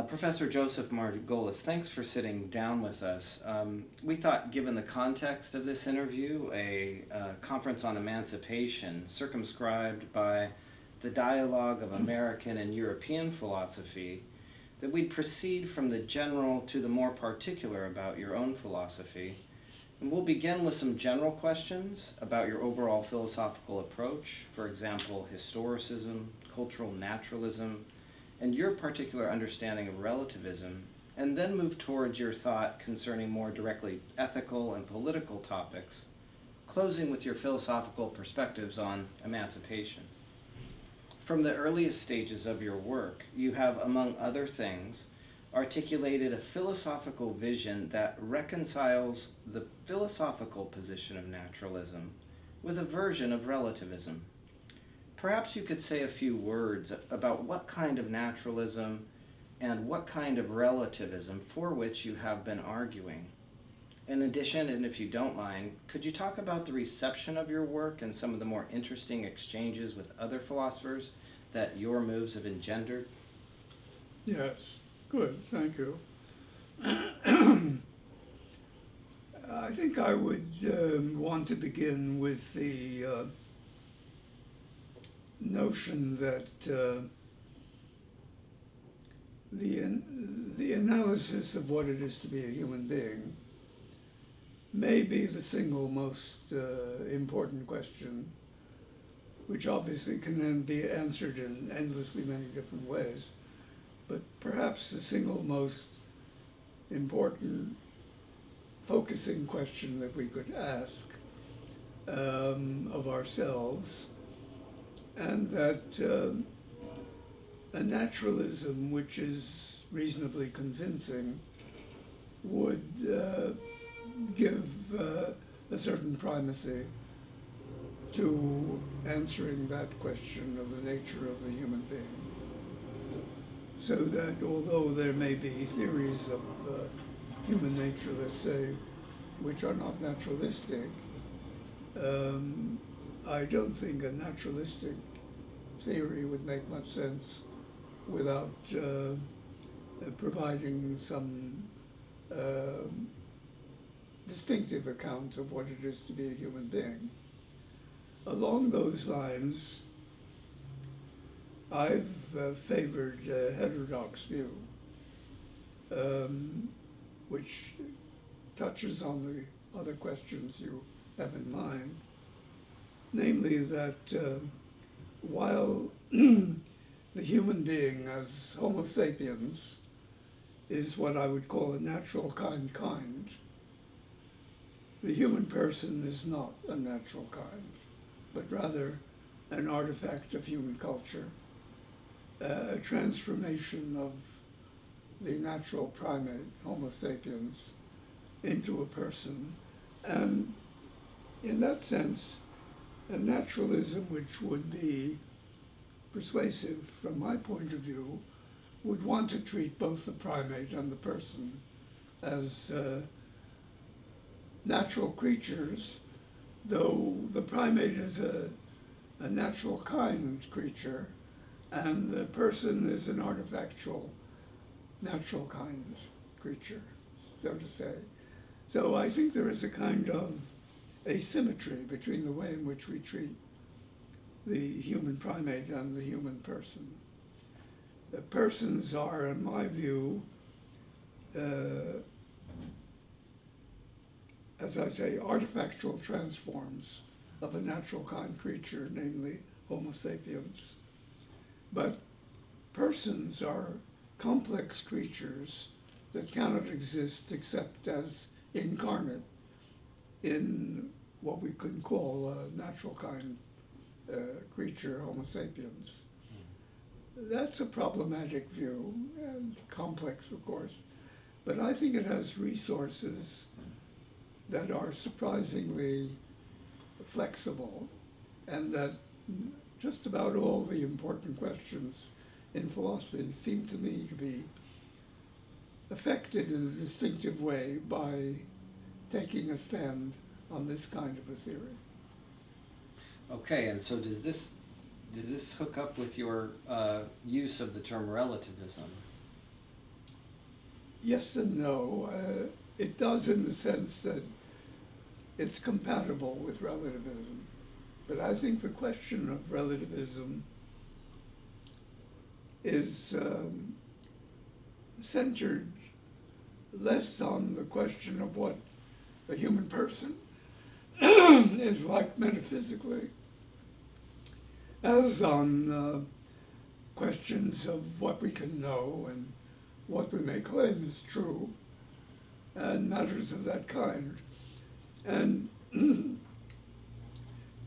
Professor Joseph Margolis, thanks for sitting down with us. We thought, given the context of this interview, a conference on emancipation circumscribed by the dialogue of American and European philosophy, that we'd proceed from the general to the more particular about your own philosophy. And we'll begin with some general questions about your overall philosophical approach, for example, historicism, cultural naturalism, and your particular understanding of relativism, and then move towards your thought concerning more directly ethical and political topics, closing with your philosophical perspectives on emancipation. From the earliest stages of your work, you have, among other things, articulated a philosophical vision that reconciles the philosophical position of naturalism with a version of relativism. Perhaps you could say a few words about what kind of naturalism and what kind of relativism for which you have been arguing. In addition, and if you don't mind, could you talk about the reception of your work and some of the more interesting exchanges with other philosophers that your moves have engendered? Yes, good, thank you. I think I would want to begin with the notion that the analysis of what it is to be a human being may be the single most important question, which obviously can then be answered in endlessly many different ways, but perhaps the single most important focusing question that we could ask of ourselves, and that a naturalism which is reasonably convincing would give a certain primacy to answering that question of the nature of the human being. So that although there may be theories of human nature, let's say, which are not naturalistic, I don't think a naturalistic theory would make much sense without providing some distinctive account of what it is to be a human being. Along those lines, I've favored a heterodox view, which touches on the other questions you have in mind, namely that while the human being as Homo sapiens is what I would call a natural kind, the human person is not a natural kind, but rather an artifact of human culture, a transformation of the natural primate, Homo sapiens, into a person. And in that sense, a naturalism which would be persuasive from my point of view would want to treat both the primate and the person as natural creatures, though the primate is a natural kind creature and the person is an artifactual natural kind creature, so to say. So I think there is a kind of asymmetry between the way in which we treat the human primate and the human person. The persons are, in my view, as I say, artifactual transforms of a natural kind creature, namely Homo sapiens. But persons are complex creatures that cannot exist except as incarnate in what we could call a natural kind creature, Homo sapiens. That's a problematic view, and complex, of course, but I think it has resources that are surprisingly flexible, and that just about all the important questions in philosophy seem to me to be affected in a distinctive way by taking a stand on this kind of a theory. Okay, and so does this hook up with your use of the term relativism? yes and no. It does in the sense that it's compatible with relativism. But I think the question of relativism is centered less on the question of what a human person is like metaphysically, as on questions of what we can know and what we may claim is true, and matters of that kind. And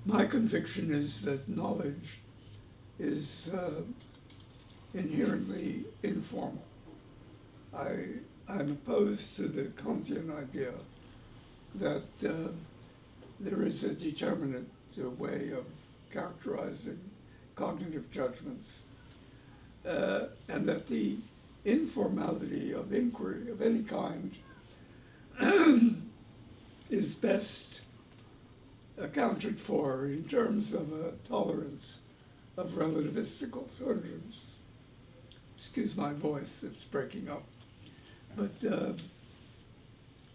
my conviction is that knowledge is inherently informal. I'm opposed to the Kantian idea that there is a determinate way of characterizing cognitive judgments, and that the informality of inquiry of any kind is best accounted for in terms of a tolerance of relativistic alternatives. Excuse my voice, it's breaking up. But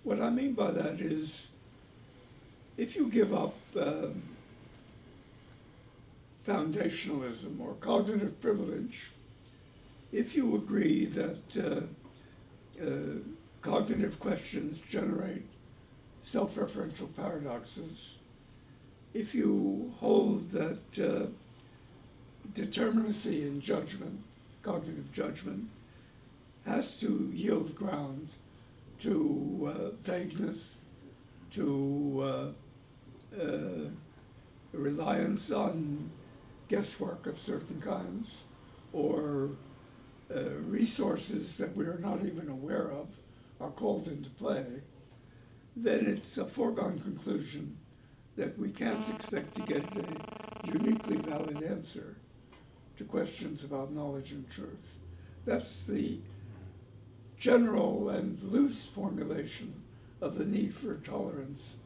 what I mean by that is, if you give up foundationalism or cognitive privilege, if you agree that cognitive questions generate self-referential paradoxes, if you hold that determinacy in judgment, cognitive judgment, has to yield ground to vagueness, to reliance on guesswork of certain kinds, or resources that we are not even aware of are called into play, then it's a foregone conclusion that we can't expect to get a uniquely valid answer to questions about knowledge and truth. That's the general and loose formulation of the need for tolerance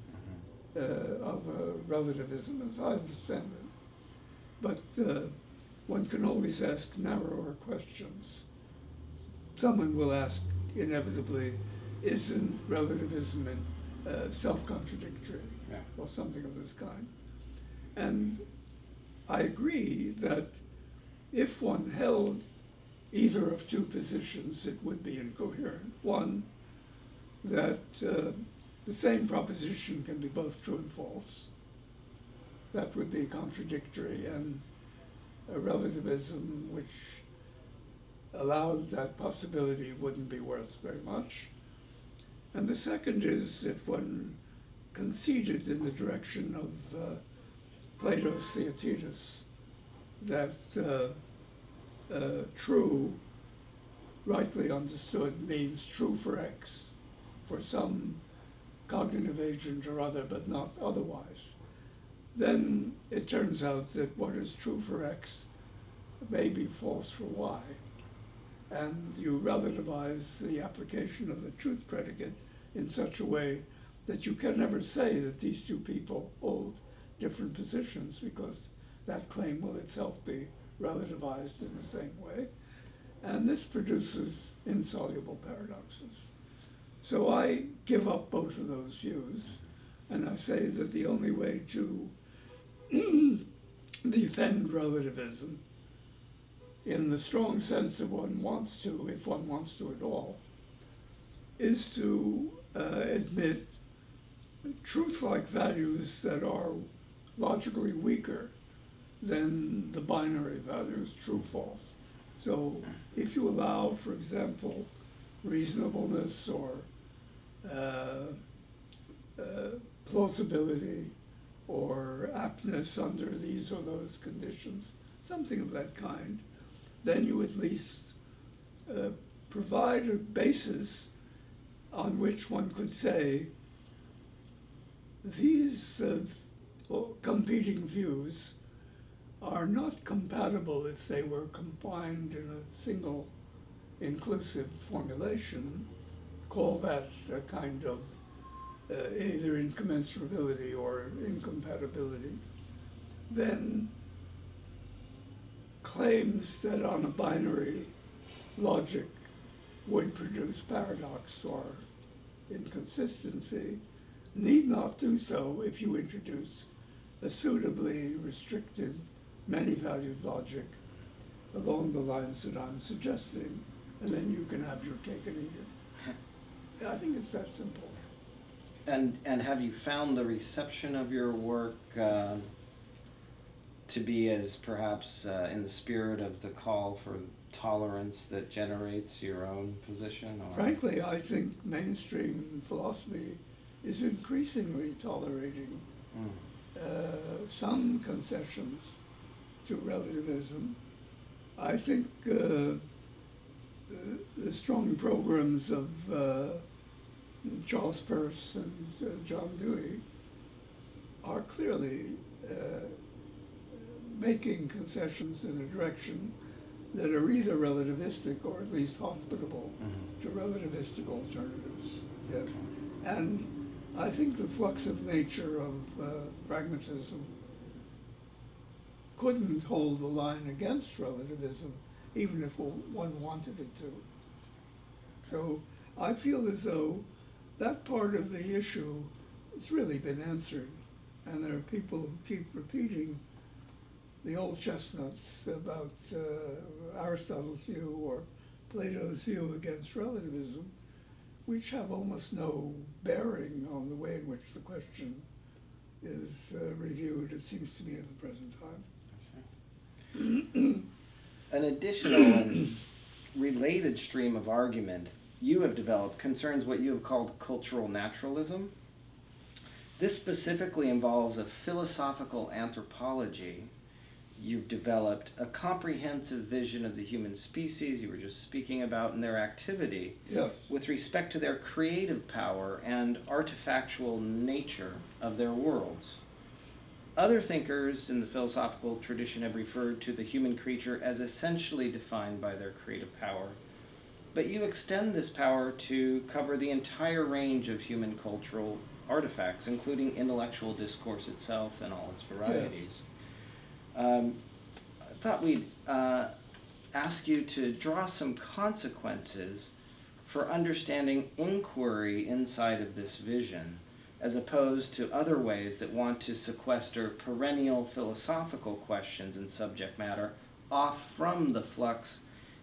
of relativism, as I understand it. But one can always ask narrower questions. Someone will ask, inevitably, isn't relativism self-contradictory, or something of this kind? And I agree that if one held either of two positions, it would be incoherent. One, that the same proposition can be both true and false. That would be contradictory, and a relativism which allowed that possibility wouldn't be worth very much. And the second is if one conceded in the direction of Plato's Theaetetus that true, rightly understood, means true for X, for some cognitive agent or other, but not otherwise. Then it turns out that what is true for X may be false for Y. And you relativize the application of the truth predicate in such a way that you can never say that these two people hold different positions, because that claim will itself be relativized in the same way. And this produces insoluble paradoxes. So I give up both of those views, and I say that the only way to defend relativism in the strong sense that one wants to, if one wants to at all, is to admit truth-like values that are logically weaker than the binary values, true-false. So if you allow, for example, reasonableness or plausibility or aptness under these or those conditions, something of that kind, then you at least provide a basis on which one could say these competing views are not compatible if they were combined in a single inclusive formulation. Call that a kind of either incommensurability or incompatibility. Then claims that on a binary logic would produce paradox or inconsistency need not do so if you introduce a suitably restricted many-valued logic along the lines that I'm suggesting, and then you can have your cake and eat it. I think it's that simple. And have you found the reception of your work to be as perhaps in the spirit of the call for tolerance that generates your own position? Or? Frankly, I think mainstream philosophy is increasingly tolerating some concessions to relativism. I think the strong programs of Charles Peirce and John Dewey are clearly making concessions in a direction that are either relativistic or at least hospitable to relativistic alternatives. Yes. And I think the flux of nature of pragmatism couldn't hold the line against relativism, even if one wanted it to. So I feel as though that part of the issue has really been answered, and there are people who keep repeating the old chestnuts about Aristotle's view or Plato's view against relativism, which have almost no bearing on the way in which the question is reviewed, it seems to me, at the present time. An additional and related stream of argument you have developed concerns what you have called cultural naturalism. This specifically involves a philosophical anthropology. You've developed a comprehensive vision of the human species you were just speaking about and their activity with respect to their creative power and artifactual nature of their worlds. Other thinkers in the philosophical tradition have referred to the human creature as essentially defined by their creative power. But you extend this power to cover the entire range of human cultural artifacts, including intellectual discourse itself and all its varieties. I thought we'd ask you to draw some consequences for understanding inquiry inside of this vision, as opposed to other ways that want to sequester perennial philosophical questions and subject matter off from the flux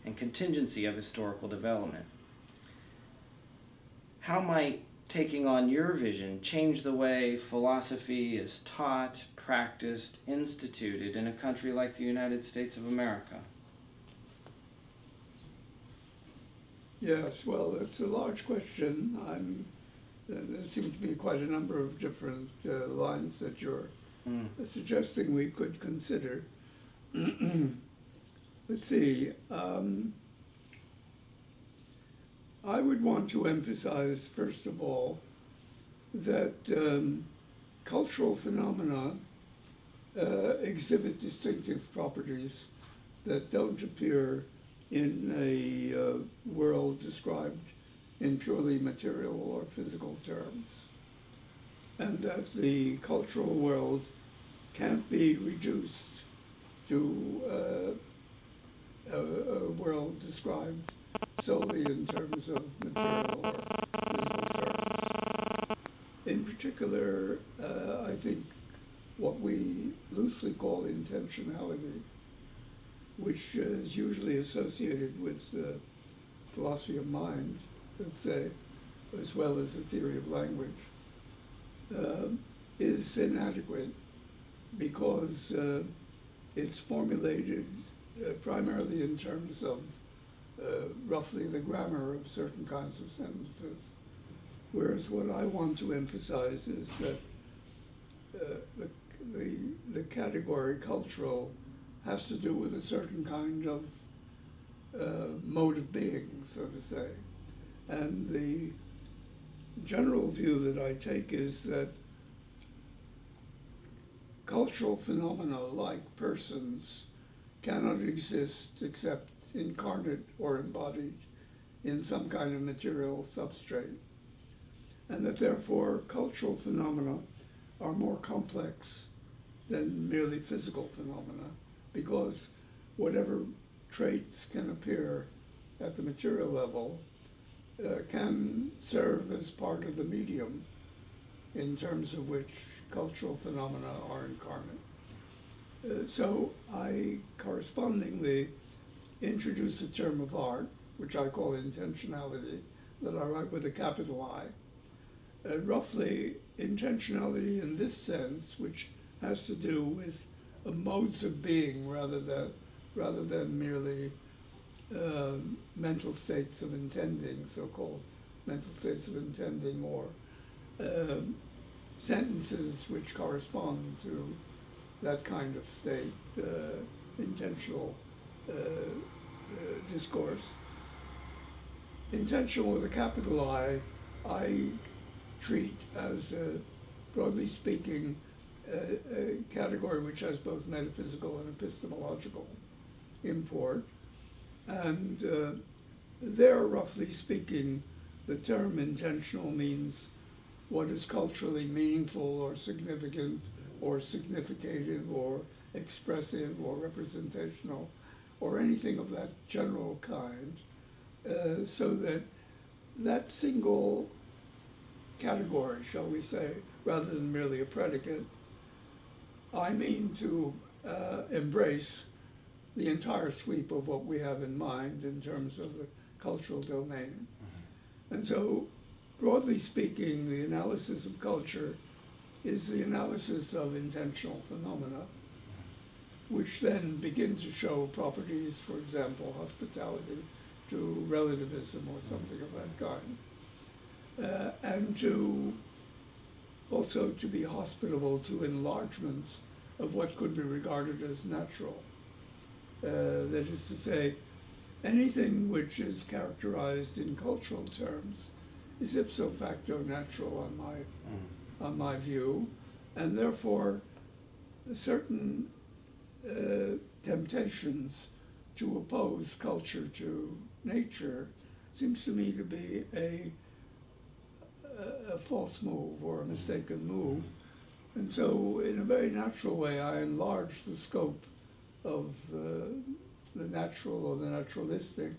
and contingency of historical development. How might taking on your vision change the way philosophy is taught, practiced, instituted in a country like the United States of America? Yes, well, it's a large question. There seem to be quite a number of different lines that you're suggesting we could consider. Let's see. I would want to emphasize, first of all, that cultural phenomena exhibit distinctive properties that don't appear in a world described in purely material or physical terms, and that the cultural world can't be reduced to a world described solely in terms of material or physical terms. In particular, I think what we loosely call intentionality, which is usually associated with philosophy of mind, let's say, as well as the theory of language, is inadequate because it's formulated primarily in terms of roughly the grammar of certain kinds of sentences. Whereas what I want to emphasize is that the category cultural has to do with a certain kind of mode of being, so to say. And the general view that I take is that cultural phenomena like persons cannot exist except incarnate or embodied in some kind of material substrate. And that therefore cultural phenomena are more complex than merely physical phenomena, because whatever traits can appear at the material level can serve as part of the medium in terms of which cultural phenomena are incarnate. So I correspondingly introduce the term of art, which I call intentionality, that I write with a capital I. Roughly, intentionality in this sense, which has to do with modes of being rather than merely mental states of intending, so-called mental states of intending, or sentences which correspond to that kind of state, intentional discourse. Intentional with a capital I treat as, broadly speaking, a category which has both metaphysical and epistemological import. And there, roughly speaking, the term intentional means what is culturally meaningful or significant or significative or expressive or representational or anything of that general kind, so that single category, shall we say, rather than merely a predicate, I mean to embrace the entire sweep of what we have in mind in terms of the cultural domain. And so, broadly speaking, the analysis of culture is the analysis of intentional phenomena, which then begin to show properties, for example, hospitality to relativism or something of that kind, and to also to be hospitable to enlargements of what could be regarded as natural. That is to say, anything which is characterized in cultural terms is ipso facto natural on my view, and therefore certain temptations to oppose culture to nature seems to me to be a false move or a mistaken move. And so in a very natural way I enlarge the scope of the natural or the naturalistic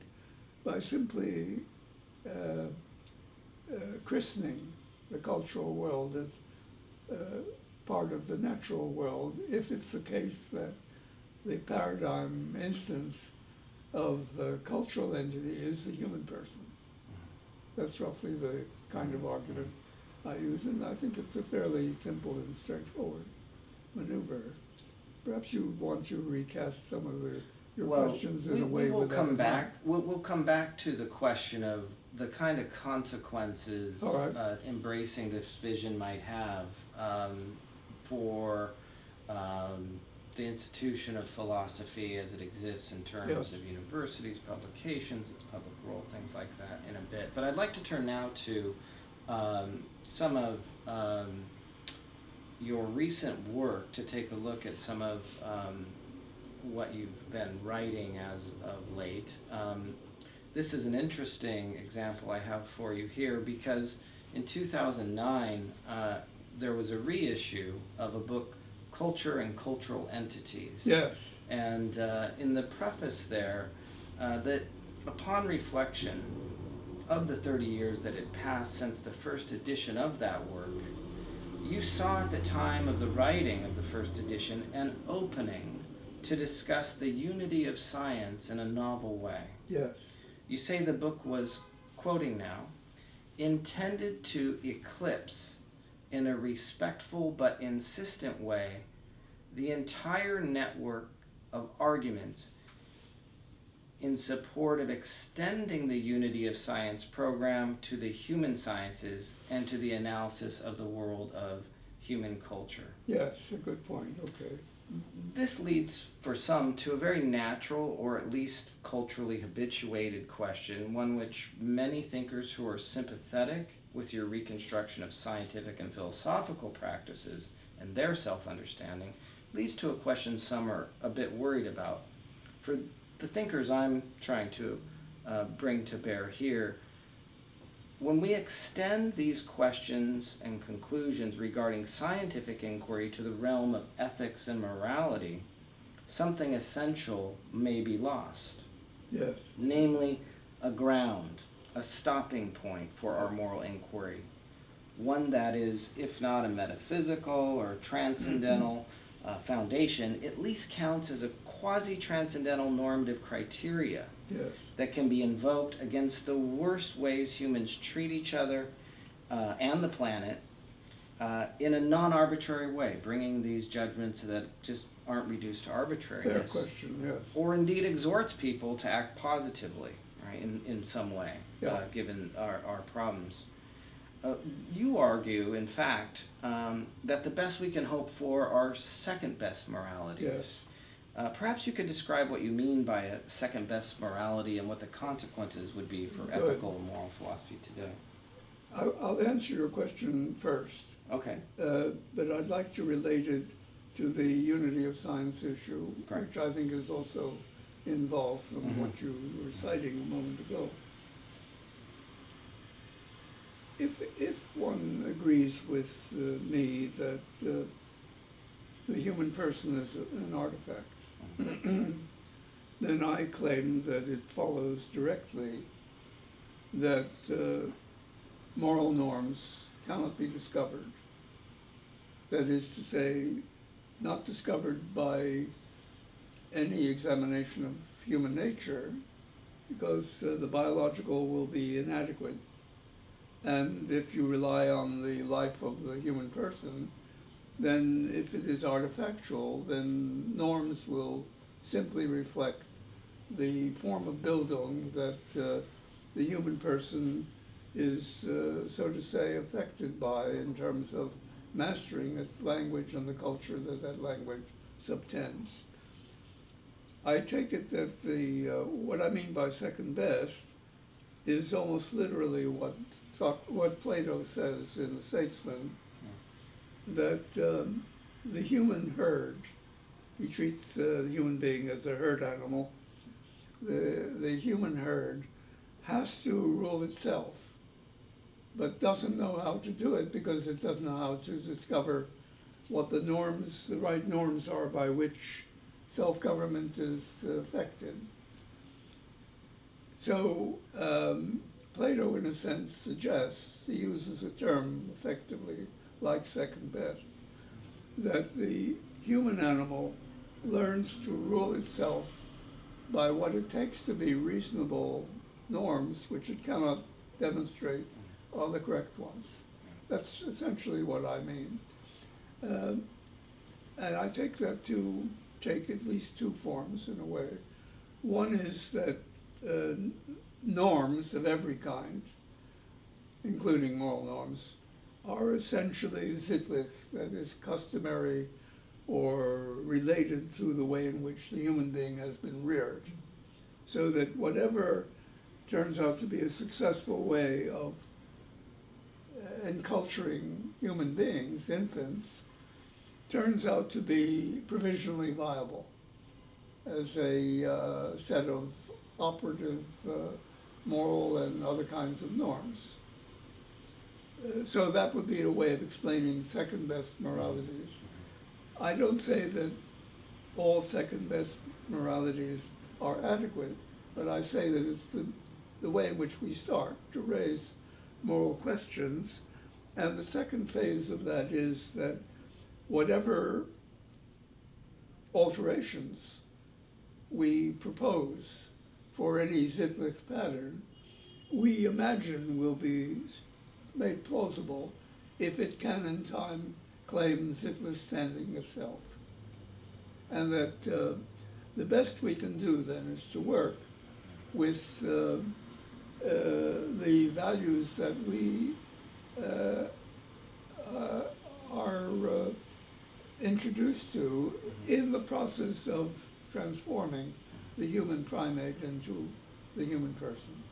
by simply christening the cultural world as part of the natural world, if it's the case that the paradigm instance of the cultural entity is the human person. That's roughly the kind of argument I use, and I think it's a fairly simple and straightforward maneuver. Perhaps you want to recast some of your questions in a way. We will come back. We'll come back to the question of the kind of consequences embracing this vision might have for the institution of philosophy as it exists in terms of universities, publications, its public role, things like that in a bit. But I'd like to turn now to some of your recent work, to take a look at some of what you've been writing as of late. This is an interesting example I have for you here, because in 2009 there was a reissue of a book, Culture and Cultural Entities. Yes. And in the preface there, that upon reflection of the 30 years that had passed since the first edition of that work, you saw at the time of the writing of the first edition an opening to discuss the unity of science in a novel way. Yes. You say the book was, quoting now, intended to eclipse in a respectful but insistent way the entire network of arguments in support of extending the Unity of Science program to the human sciences and to the analysis of the world of human culture. Yes, a good point. Okay. This leads for some to a very natural, or at least culturally habituated question, one which many thinkers who are sympathetic with your reconstruction of scientific and philosophical practices and their self-understanding leads to a question some are a bit worried about. For the thinkers I'm trying to bring to bear here, when we extend these questions and conclusions regarding scientific inquiry to the realm of ethics and morality, something essential may be lost. Yes. Namely, a ground, a stopping point for our moral inquiry. One that is, if not a metaphysical or transcendental foundation, at least counts as a quasi-transcendental normative criteria Yes. that can be invoked against the worst ways humans treat each other and the planet in a non-arbitrary way, bringing these judgments that just aren't reduced to arbitrariness. Fair question, yes. Or indeed exhorts people to act positively, right, in some way, Yeah. given our problems. You argue, in fact, that the best we can hope for are second best moralities. Yes. Perhaps you could describe what you mean by a second best morality and what the consequences would be for Good. ethical and moral philosophy today. I'll answer your question first, Okay. but I'd like to relate it to the unity of science issue, Correct. which I think is also involved from Mhm. what you were citing a moment ago. If one agrees with me that the human person is an artifact, then I claim that it follows directly that moral norms cannot be discovered. That is to say, not discovered by any examination of human nature, because the biological will be inadequate. And if you rely on the life of the human person, then if it is artifactual, then norms will simply reflect the form of Bildung that the human person is, so to say, affected by in terms of mastering its language and the culture that that language subtends. I take it that what I mean by second best is almost literally what Plato says in The Statesman, that the human herd, he treats the human being as a herd animal, the human herd has to rule itself, but doesn't know how to do it because it doesn't know how to discover what the norms, the right norms are by which self-government is affected. So Plato, in a sense, suggests, he uses a term effectively like second best, that the human animal learns to rule itself by what it takes to be reasonable norms, which it cannot demonstrate are the correct ones. That's essentially what I mean. And I take that to take at least two forms in a way. One is that norms of every kind, including moral norms, are essentially sittlich, that is customary or related through the way in which the human being has been reared. So that whatever turns out to be a successful way of enculturing human beings, infants, turns out to be provisionally viable as a set of operative moral and other kinds of norms. So that would be a way of explaining second best moralities. I don't say that all second best moralities are adequate, but I say that it's the way in which we start to raise moral questions. And the second phase of that is that whatever alterations we propose for any sittlich pattern, we imagine will be made plausible if it can in time claim sittlich standing itself. And that the best we can do then is to work with the values that we are introduced to in the process of transforming the human primate into the human person.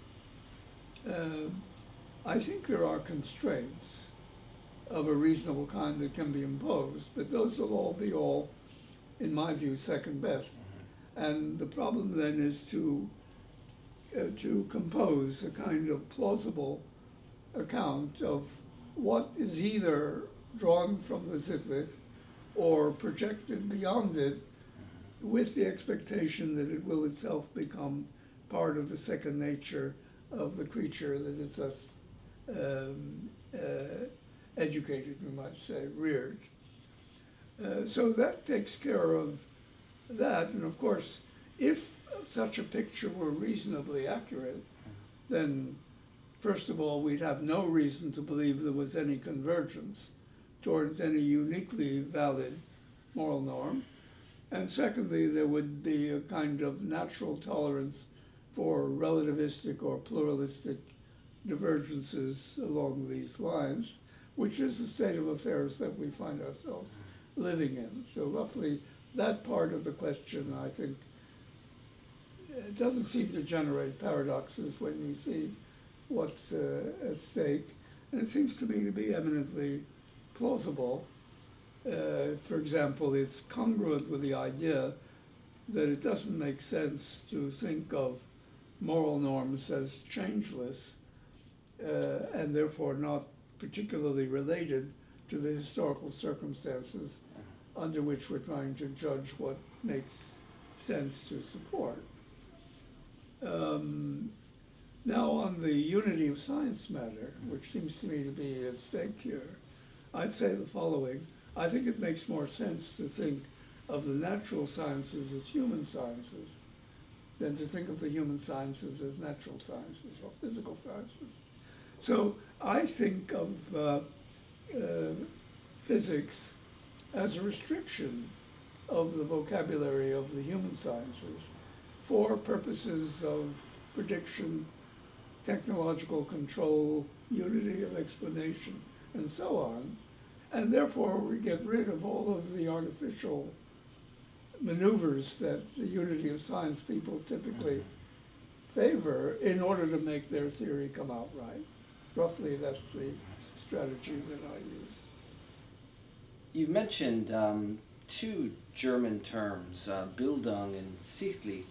I think there are constraints of a reasonable kind that can be imposed, but those will all be in my view, second best. And the problem then is to compose a kind of plausible account of what is either drawn from the sittlich or projected beyond it with the expectation that it will itself become part of the second nature of the creature that is thus educated, we might say, reared. So that takes care of that. And of course, if such a picture were reasonably accurate, then first of all, we'd have no reason to believe there was any convergence towards any uniquely valid moral norm. And secondly, there would be a kind of natural tolerance for relativistic or pluralistic divergences along these lines, which is the state of affairs that we find ourselves living in. So roughly that part of the question, I think, it doesn't seem to generate paradoxes when you see what's at stake. And it seems to me to be eminently plausible. For example, it's congruent with the idea that it doesn't make sense to think of moral norms as changeless and therefore not particularly related to the historical circumstances under which we're trying to judge what makes sense to support. Now on the unity of science matter, which seems to me to be at stake here, I'd say the following. I think it makes more sense to think of the natural sciences as human sciences than to think of the human sciences as natural sciences or physical sciences. So I think of physics as a restriction of the vocabulary of the human sciences for purposes of prediction, technological control, unity of explanation, and so on. And therefore, we get rid of all of the artificial maneuvers that the unity of science people typically favor in order to make their theory come out right. Roughly, that's the strategy that I use. You mentioned two German terms, Bildung and Sichtlich,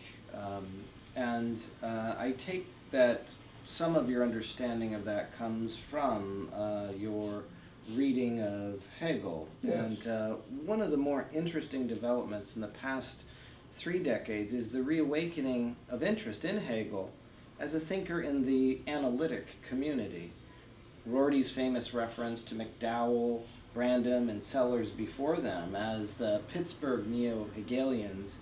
and I take that some of your understanding of that comes from your reading of Hegel. Yes. And one of the more interesting developments in the past 3 decades is the reawakening of interest in Hegel as a thinker in the analytic community. Rorty's famous reference to McDowell, Brandom, and Sellers before them as the Pittsburgh neo-Hegelians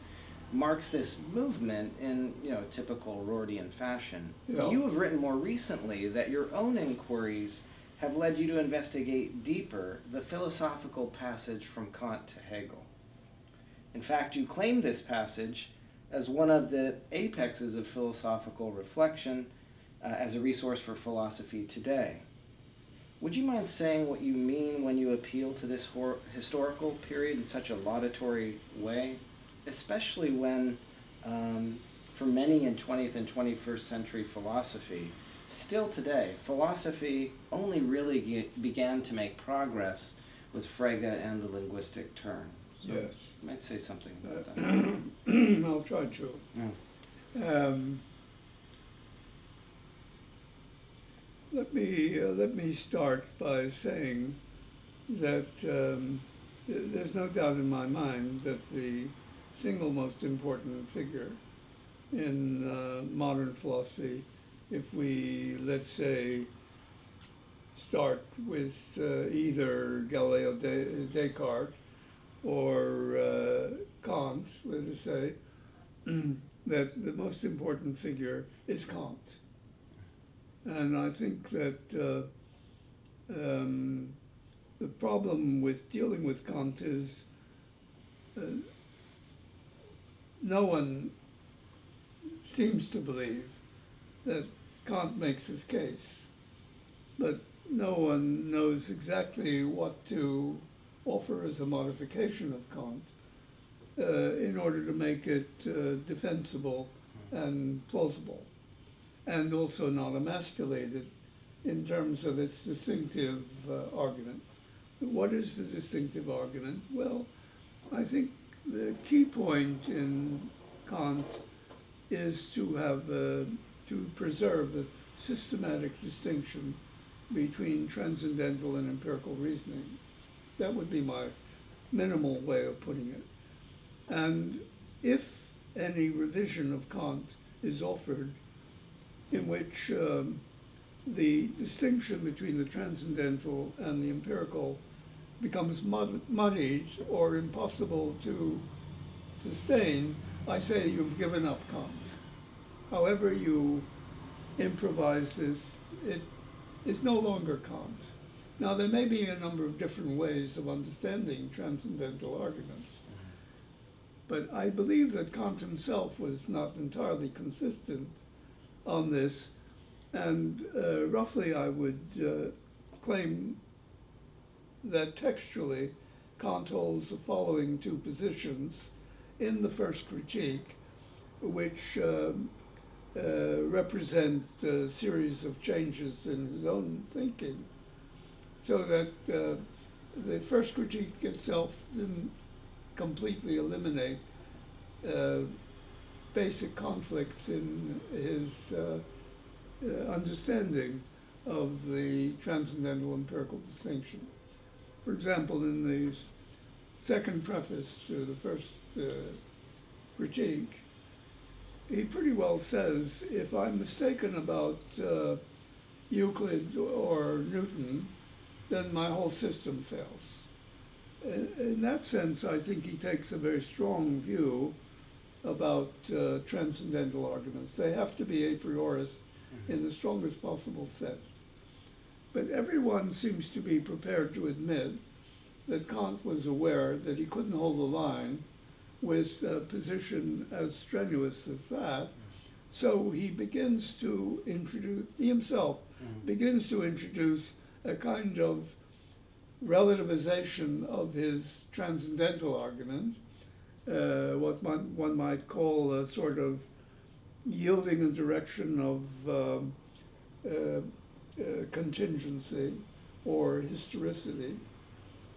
marks this movement in typical Rortyan fashion. Yeah. You have written more recently that your own inquiries have led you to investigate deeper the philosophical passage from Kant to Hegel. In fact, you claim this passage as one of the apexes of philosophical reflection as a resource for philosophy today. Would you mind saying what you mean when you appeal to this historical period in such a laudatory way, especially when, for many in 20th and 21st century philosophy, still today, philosophy only really began to make progress with Frege and the linguistic turn? So Yes. You might say something about that. I'll try to. Yeah. Let me start by saying that there's no doubt in my mind that the single most important figure in modern philosophy, if we, let's say, start with either Galileo Descartes or Kant, let us say, that the most important figure is Kant. And I think that the problem with dealing with Kant is no one seems to believe that Kant makes his case, but no one knows exactly what to offer as a modification of Kant in order to make it defensible and plausible, and also not emasculated in terms of its distinctive argument. What is the distinctive argument? Well, I think the key point in Kant is to have to preserve a systematic distinction between transcendental and empirical reasoning. That would be my minimal way of putting it. And if any revision of Kant is offered, in which the distinction between the transcendental and the empirical becomes muddied or impossible to sustain, I say you've given up Kant. However you improvise this, it is no longer Kant. Now, there may be a number of different ways of understanding transcendental arguments, but I believe that Kant himself was not entirely consistent on this, and roughly I would claim that textually Kant holds the following two positions in the first critique, which represent a series of changes in his own thinking, so that the first critique itself didn't completely eliminate basic conflicts in his understanding of the transcendental empirical distinction. For example, in the second preface to the first critique, he pretty well says, if I'm mistaken about Euclid or Newton, then my whole system fails. In that sense, I think he takes a very strong view about transcendental arguments. They have to be a priori in the strongest possible sense. But everyone seems to be prepared to admit that Kant was aware that he couldn't hold the line with a position as strenuous as that. So he begins to introduce, he himself begins to introduce a kind of relativization of his transcendental argument, what one might call a sort of yielding a direction of contingency or historicity,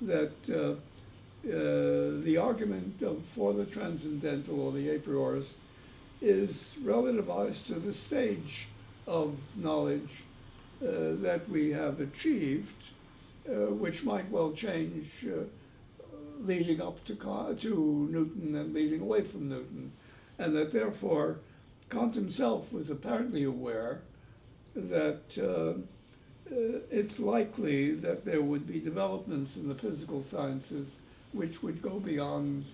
that the argument for the transcendental or the a prioris is relativized to the stage of knowledge that we have achieved, which might well change leading up to Newton and leading away from Newton, and that therefore Kant himself was apparently aware that it's likely that there would be developments in the physical sciences which would go beyond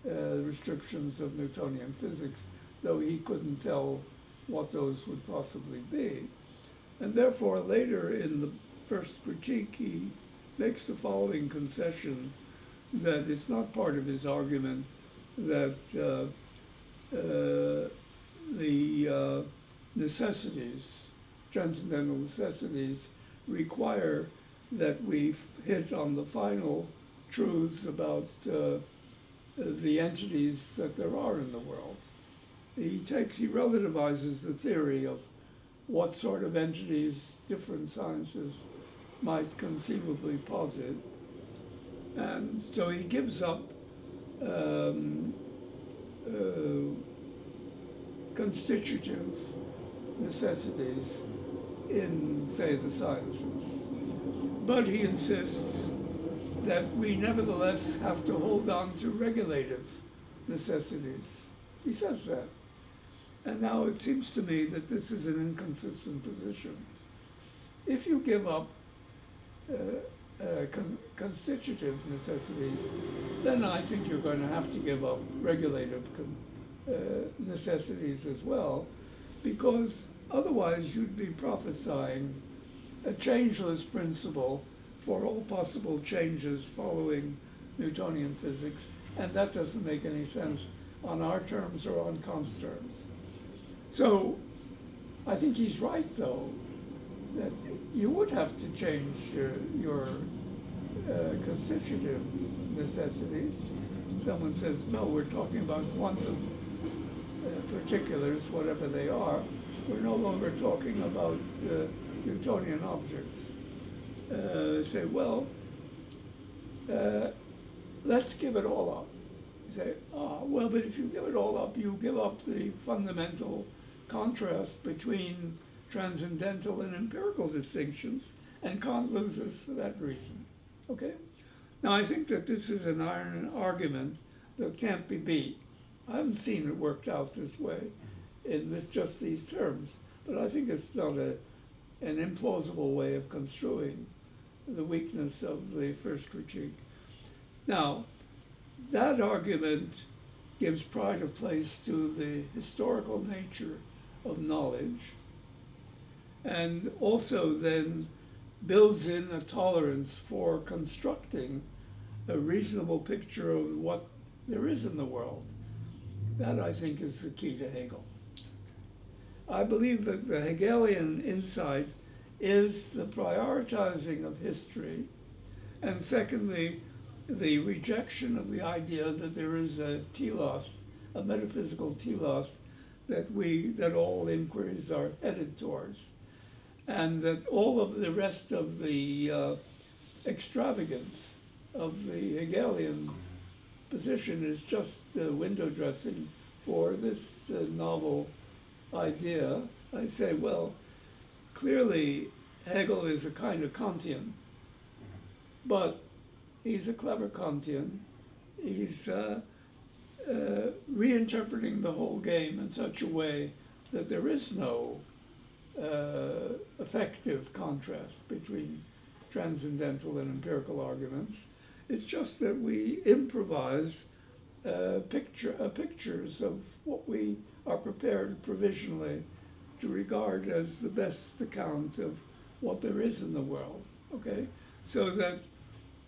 the restrictions of Newtonian physics, though he couldn't tell what those would possibly be. And therefore, later in the first critique, he makes the following concession, that it's not part of his argument that the necessities, transcendental necessities, require that we hit on the final truths about the entities that there are in the world. He relativizes the theory of what sort of entities different sciences might conceivably posit. And so he gives up constitutive necessities in, say, the sciences. But he insists that we nevertheless have to hold on to regulative necessities. He says that. And now it seems to me that this is an inconsistent position. If you give up constitutive necessities, then I think you're going to have to give up regulative necessities as well, because otherwise you'd be prophesying a changeless principle for all possible changes following Newtonian physics, and that doesn't make any sense on our terms or on Kant's terms. So I think he's right, though, that you would have to change your constitutive necessities. Someone says, no, we're talking about quantum particulars, whatever they are. We're no longer talking about Newtonian objects. Say, well, let's give it all up. You say, well, but if you give it all up, you give up the fundamental contrast between transcendental and empirical distinctions, and Kant loses for that reason. Okay? Now, I think that this is an iron argument that can't be beat. I haven't seen it worked out this way in just these terms, but I think it's not an implausible way of construing the weakness of the first critique. Now, that argument gives pride of place to the historical nature of knowledge, and also then builds in a tolerance for constructing a reasonable picture of what there is in the world. That, I think, is the key to Hegel. I believe that the Hegelian insight is the prioritizing of history, and secondly, the rejection of the idea that there is a telos, a metaphysical telos, that all inquiries are headed towards, and that all of the rest of the extravagance of the Hegelian position is just window dressing for this novel idea. I say, well, clearly Hegel is a kind of Kantian, but he's a clever Kantian. He's reinterpreting the whole game in such a way that there is no effective contrast between transcendental and empirical arguments. It's just that we improvise pictures of what we are prepared provisionally to regard as the best account of what there is in the world, okay? So that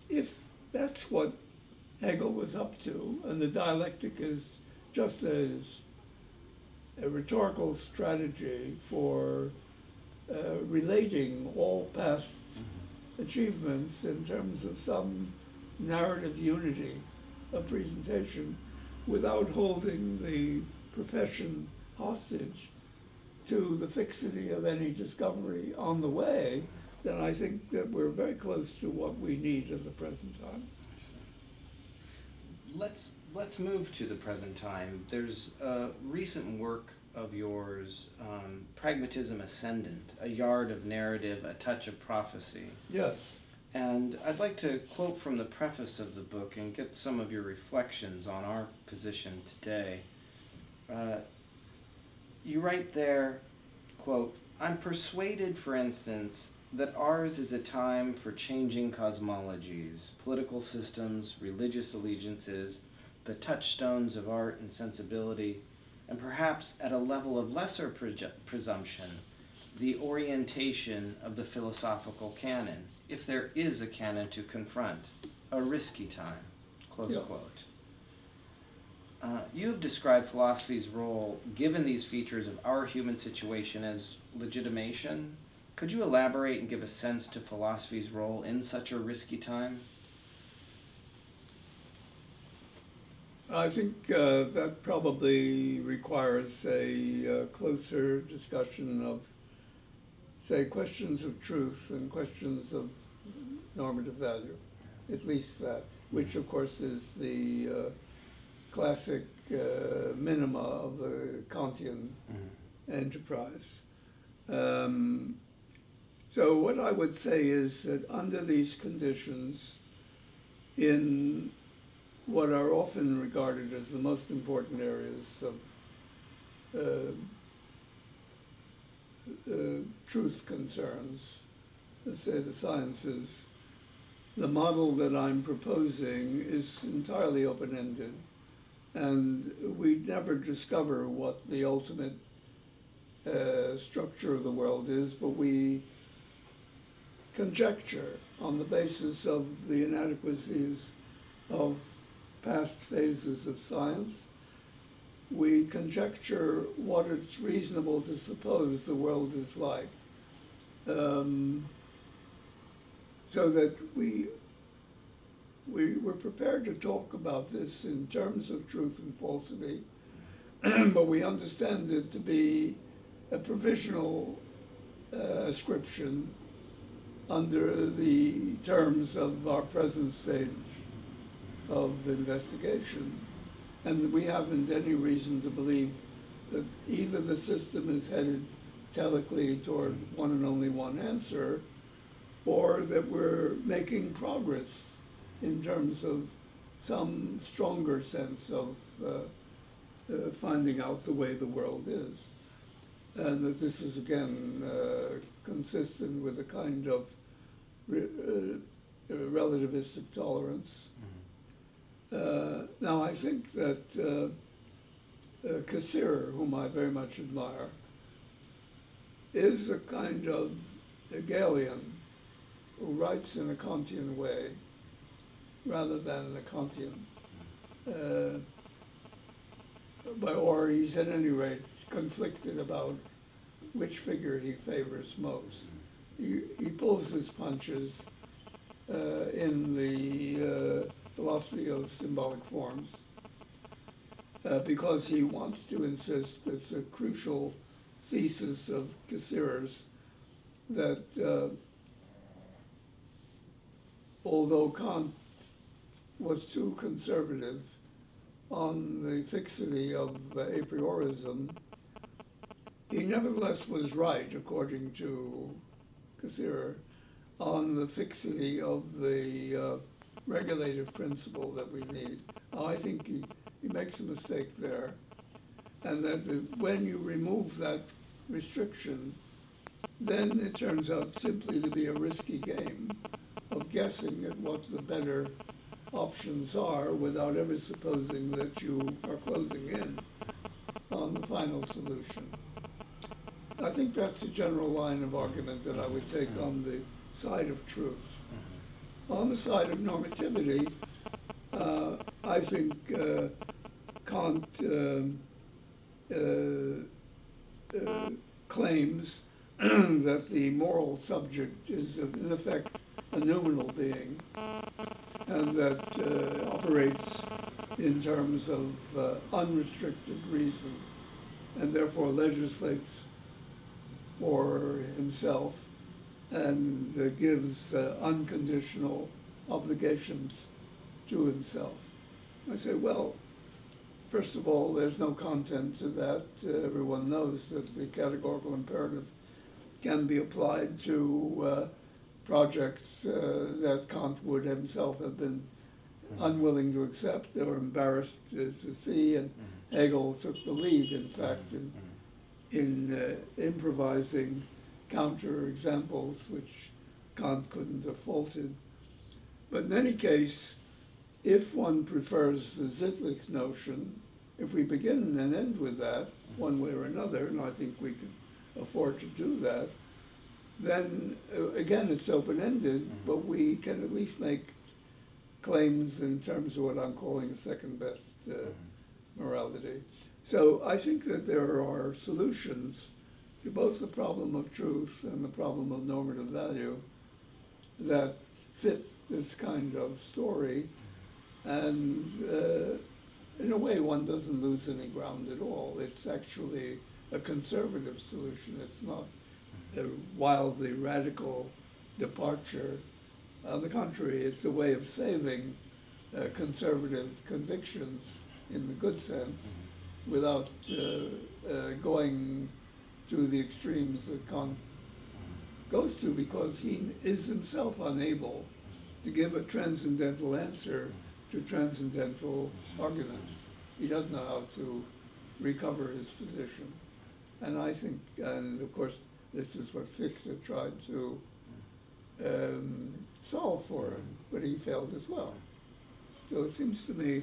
if that's what Hegel was up to, and the dialectic is just a rhetorical strategy for relating all past achievements in terms of some narrative unity of presentation without holding the profession hostage to the fixity of any discovery on the way, then I think that we're very close to what we need at the present time. Let's move to the present time. There's a recent work of yours, Pragmatism Ascendant, a yard of narrative, a touch of prophecy. Yes. And I'd like to quote from the preface of the book and get some of your reflections on our position today. You write there, quote, "I'm persuaded, for instance, that ours is a time for changing cosmologies, political systems, religious allegiances, the touchstones of art and sensibility, and perhaps at a level of lesser presumption, the orientation of the philosophical canon, if there is a canon to confront, a risky time," close quote. You have described philosophy's role, given these features of our human situation, as legitimation. Could you elaborate and give a sense to philosophy's role in such a risky time? I think that probably requires a closer discussion of, say, questions of truth and questions of normative value, at least that, which of course is the classic minima of the Kantian enterprise. So what I would say is that under these conditions, in what are often regarded as the most important areas of truth concerns, let's say the sciences, the model that I'm proposing is entirely open-ended, and we never discover what the ultimate structure of the world is, but we conjecture on the basis of the inadequacies of past phases of science. We conjecture what it's reasonable to suppose the world is like, so that we're prepared to talk about this in terms of truth and falsity, but we understand it to be a provisional ascription under the terms of our present stage of investigation. And we haven't any reason to believe that either the system is headed telically toward one and only one answer, or that we're making progress in terms of some stronger sense of finding out the way the world is. and that this is again consistent with a kind of relativistic tolerance. Now I think that Kassir, whom I very much admire, is a kind of Hegelian who writes in a Kantian way rather than a Kantian. Or he's at any rate conflicted about which figure he favors most. He pulls his punches in the philosophy of symbolic forms because he wants to insist, it's a crucial thesis of Kassir's, that although Kant was too conservative on the fixity of a priorism, he nevertheless was right, according to Kassir, on the fixity of the regulative principle that we need. I think he makes a mistake there, and that when you remove that restriction, then it turns out simply to be a risky game of guessing at what the better options are without ever supposing that you are closing in on the final solution. I think that's a general line of argument that I would take on the side of truth. On the side of normativity, I think Kant claims that the moral subject is, in effect, a noumenal being, and that operates in terms of unrestricted reason, and therefore legislates for himself and gives unconditional obligations to himself. I say, well, first of all, there's no content to that. Everyone knows that the categorical imperative can be applied to projects that Kant would himself have been unwilling to accept. They were embarrassed to see, and Hegel took the lead, in fact, in improvising counter examples which Kant couldn't have faulted. But in any case, if one prefers the Zitlich notion, if we begin and end with that, one way or another, and I think we can afford to do that, then again it's open-ended, but we can at least make claims in terms of what I'm calling a second best morality. So I think that there are solutions to both the problem of truth and the problem of normative value that fit this kind of story, and in a way one doesn't lose any ground at all. It's actually a conservative solution. It's not a wildly radical departure. On the contrary, it's a way of saving conservative convictions in the good sense without going to the extremes that Kant goes to, because he is himself unable to give a transcendental answer to transcendental arguments. He doesn't know how to recover his position. And I think, and of course, this is what Fichte tried to solve for him, but he failed as well. So it seems to me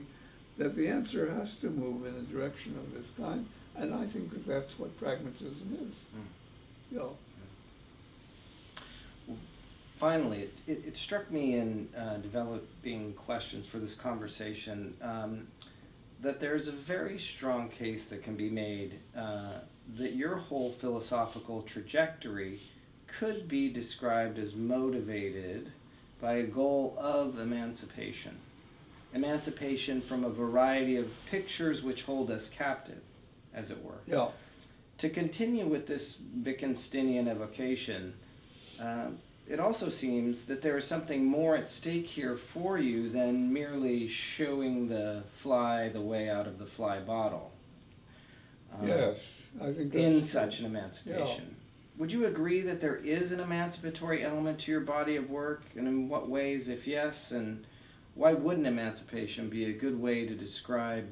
that the answer has to move in a direction of this kind, and I think that that's what pragmatism is. You know. Finally, it struck me in developing questions for this conversation that there's a very strong case that can be made that your whole philosophical trajectory could be described as motivated by a goal of emancipation. Emancipation from a variety of pictures which hold us captive, as it were. Yeah. To continue with this Wittgensteinian evocation, it also seems that there is something more at stake here for you than merely showing the fly the way out of the fly bottle. Yes, I think that's in true. such an emancipation. Yeah. Would you agree that there is an emancipatory element to your body of work, and in what ways, if yes, and why wouldn't emancipation be a good way to describe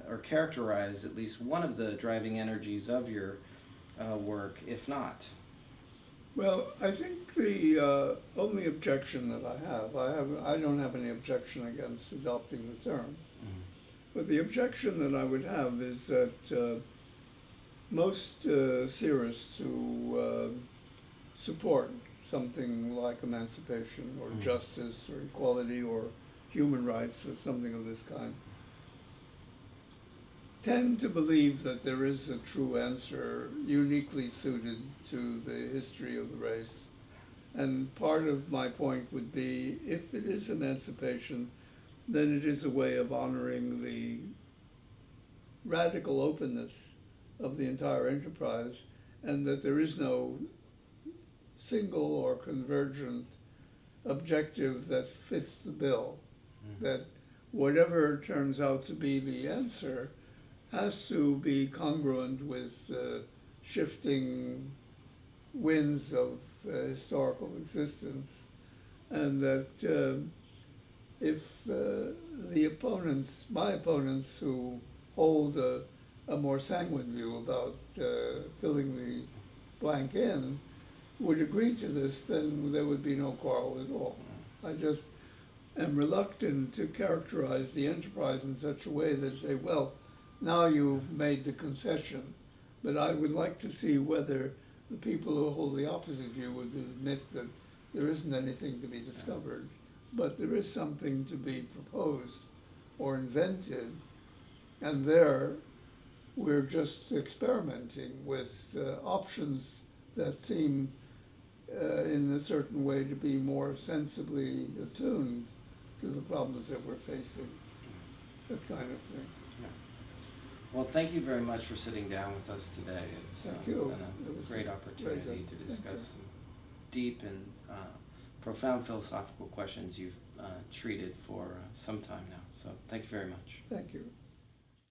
or characterize at least one of the driving energies of your work, if not? Well, I think the only objection that I don't have any objection against adopting the term. But the objection that I would have is that most theorists who support something like emancipation or justice or equality or human rights or something of this kind tend to believe that there is a true answer uniquely suited to the history of the race. And part of my point would be, if it is emancipation, then it is a way of honoring the radical openness of the entire enterprise, and that there is no single or convergent objective that fits the bill. That whatever turns out to be the answer has to be congruent with shifting winds of historical existence, and that if my opponents who hold a more sanguine view about filling the blank in, would agree to this, then there would be no quarrel at all. I just am reluctant to characterize the enterprise in such a way that say, well, now you've made the concession, but I would like to see whether the people who hold the opposite view would admit that there isn't anything to be discovered, but there is something to be proposed or invented, and there we're just experimenting with options that seem in a certain way to be more sensibly attuned to the problems that we're facing, that kind of thing. Yeah. Well, thank you very much for sitting down with us today. It's Thank been you. a great opportunity to discuss some deep and profound philosophical questions you've treated for some time now. So thank you very much. Thank you.